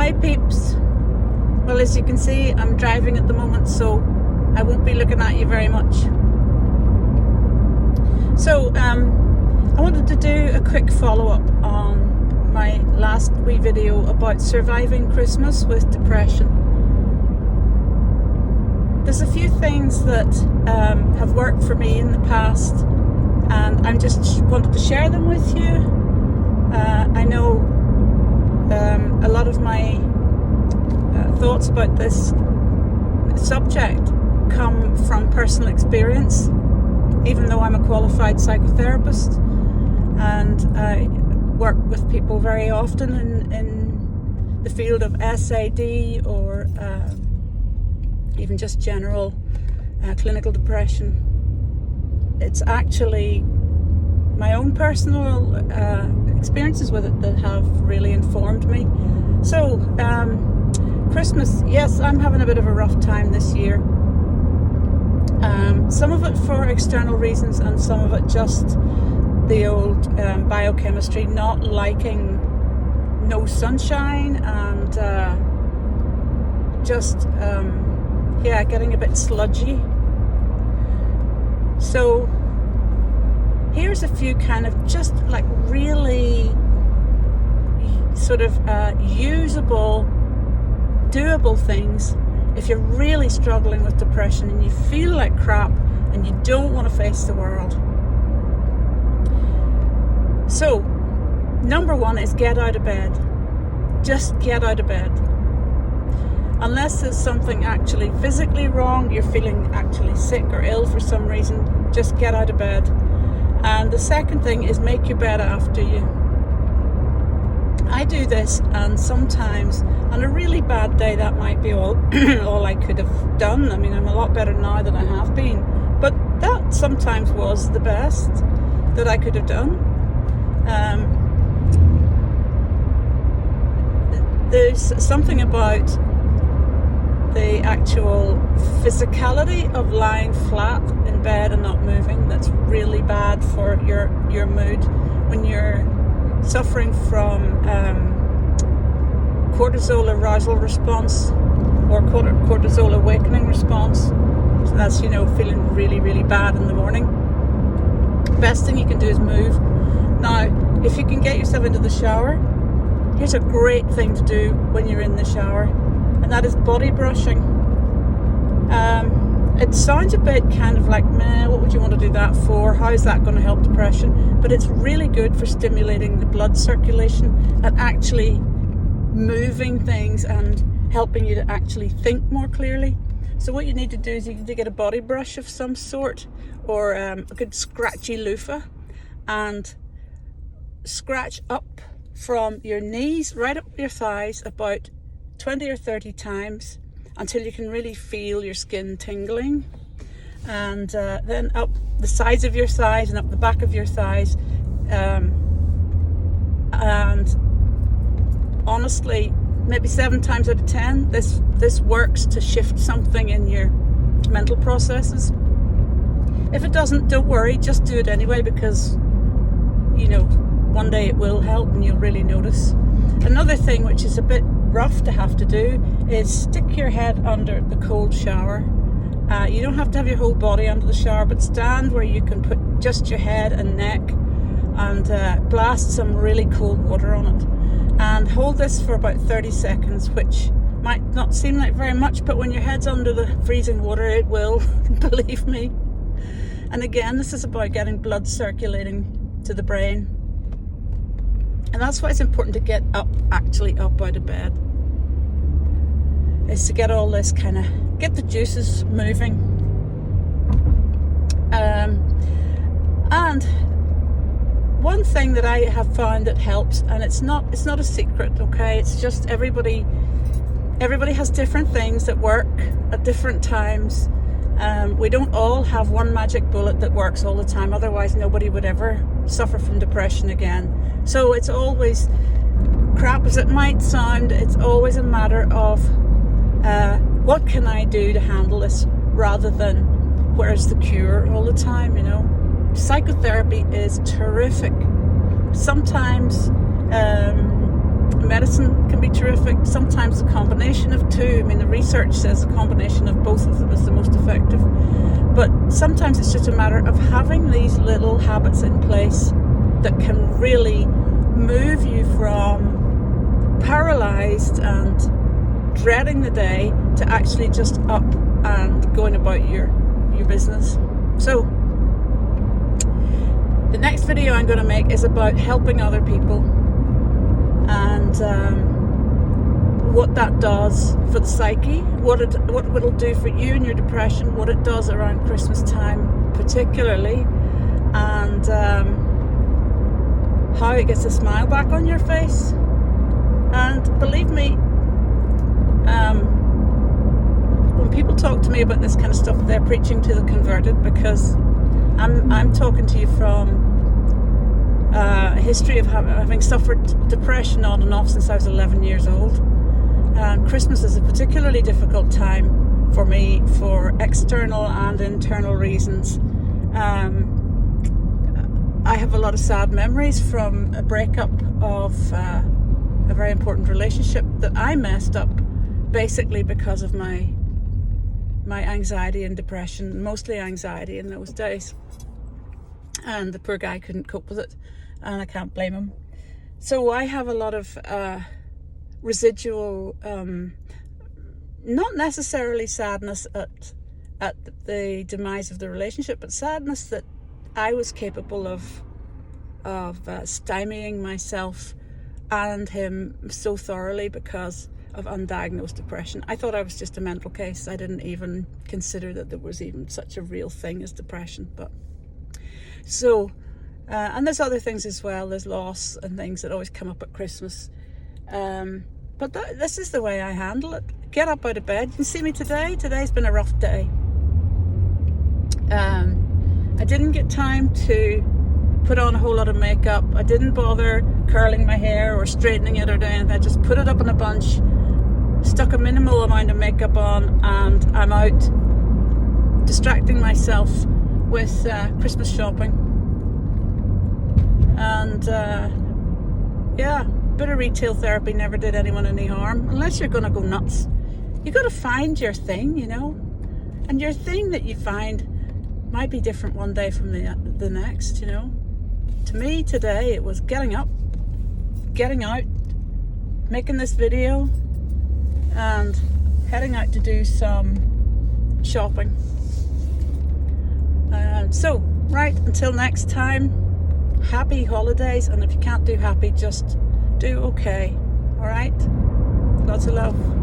Hi peeps. Well, as you can see, I'm driving at the moment, so I won't be looking at you very much. So I wanted to do a quick follow-up on my last wee video about surviving Christmas with depression. There's a few things that have worked for me in the past, and I just wanted to share them with you. I know a lot of my thoughts about this subject come from personal experience, even though I'm a qualified psychotherapist and I work with people very often in the field of SAD or even just general clinical depression. It's actually my own personal experiences with it that have really informed me. So Christmas, yes, I'm having a bit of a rough time this year. Some of it for external reasons and some of it just the old biochemistry, not liking no sunshine and just getting a bit sludgy. So here's a few kind of just like really sort of usable, doable things if you're really struggling with depression and you feel like crap and you don't want to face the world. So, number one is get out of bed. Just get out of bed. Unless there's something actually physically wrong, you're feeling actually sick or ill for some reason, just get out of bed. And the second thing is make your bed after you. I do this, and sometimes on a really bad day that might be all all I could have done. I mean, I'm a lot better now than I have been, but that sometimes was the best that I could have done. There's something about the actual physicality of lying flat in bed and not moving that's really bad for your mood when you're suffering from cortisol arousal response or cortisol awakening response. So that's, feeling really, really bad in the morning. Best thing you can do is move. Now, if you can get yourself into the shower, here's a great thing to do when you're in the shower, and that is body brushing. It sounds a bit kind of like, meh, what would you want to do that for? How is that going to help depression? But it's really good for stimulating the blood circulation and actually moving things and helping you to actually think more clearly. So what you need to do is you need to get a body brush of some sort or a good scratchy loofah and scratch up from your knees right up your thighs about 20 or 30 times until you can really feel your skin tingling, and then up the sides of your thighs and up the back of your thighs, and honestly, maybe 7 times out of 10 this works to shift something in your mental processes. If it doesn't, don't worry, just do it anyway, because one day it will help and you'll really notice. Another thing which is a bit rough to have to do is stick your head under the cold shower. You don't have to have your whole body under the shower, but stand where you can put just your head and neck and blast some really cold water on it. And hold this for about 30 seconds, which might not seem like very much, but when your head's under the freezing water, it will, believe me. And again, this is about getting blood circulating to the brain. And that's why it's important to get up out of bed, is to get all this get the juices moving. And one thing that I have found that helps, and it's not a secret, okay? It's just everybody has different things that work at different times. We don't all have one magic bullet that works all the time, otherwise nobody would ever suffer from depression again. So it's always, crap as it might sound, it's always a matter of what can I do to handle this, rather than where's the cure all the time. Psychotherapy is terrific. Sometimes Medicine can be terrific. Sometimes a combination of two. I mean, the research says a combination of both of them is the most effective. But sometimes it's just a matter of having these little habits in place that can really move you from paralyzed and dreading the day to actually just up and going about your business. So the next video I'm going to make is about helping other people and what that does for the psyche, what it'll do for you and your depression, what it does around Christmas time particularly, and how it gets a smile back on your face. And believe me, when people talk to me about this kind of stuff, they're preaching to the converted, because I'm talking to you from a history of having suffered depression on and off since I was 11 years old. And Christmas is a particularly difficult time for me for external and internal reasons. I have a lot of sad memories from a breakup of a very important relationship that I messed up basically because of my anxiety and depression, mostly anxiety in those days. And the poor guy couldn't cope with it, and I can't blame him. So I have a lot of residual, not necessarily sadness at the demise of the relationship, but sadness that I was capable of stymieing myself and him so thoroughly because of undiagnosed depression. I thought I was just a mental case. I didn't even consider that there was even such a real thing as depression. But so, and there's other things as well. There's loss and things that always come up at Christmas. But this is the way I handle it. Get up out of bed. You can see me today. Today's been a rough day. I didn't get time to put on a whole lot of makeup. I didn't bother curling my hair or straightening it or doing anything. I just put it up in a bunch, stuck a minimal amount of makeup on, and I'm out distracting myself with Christmas shopping. And yeah, bit of retail therapy never did anyone any harm, unless you're going to go nuts. You got to find your thing, you know, and your thing that you find might be different one day from the next, you know. To me today it was getting up, getting out, making this video, and heading out to do some shopping. So right, until next time, happy holidays, and if you can't do happy, just do okay. All right, lots of love.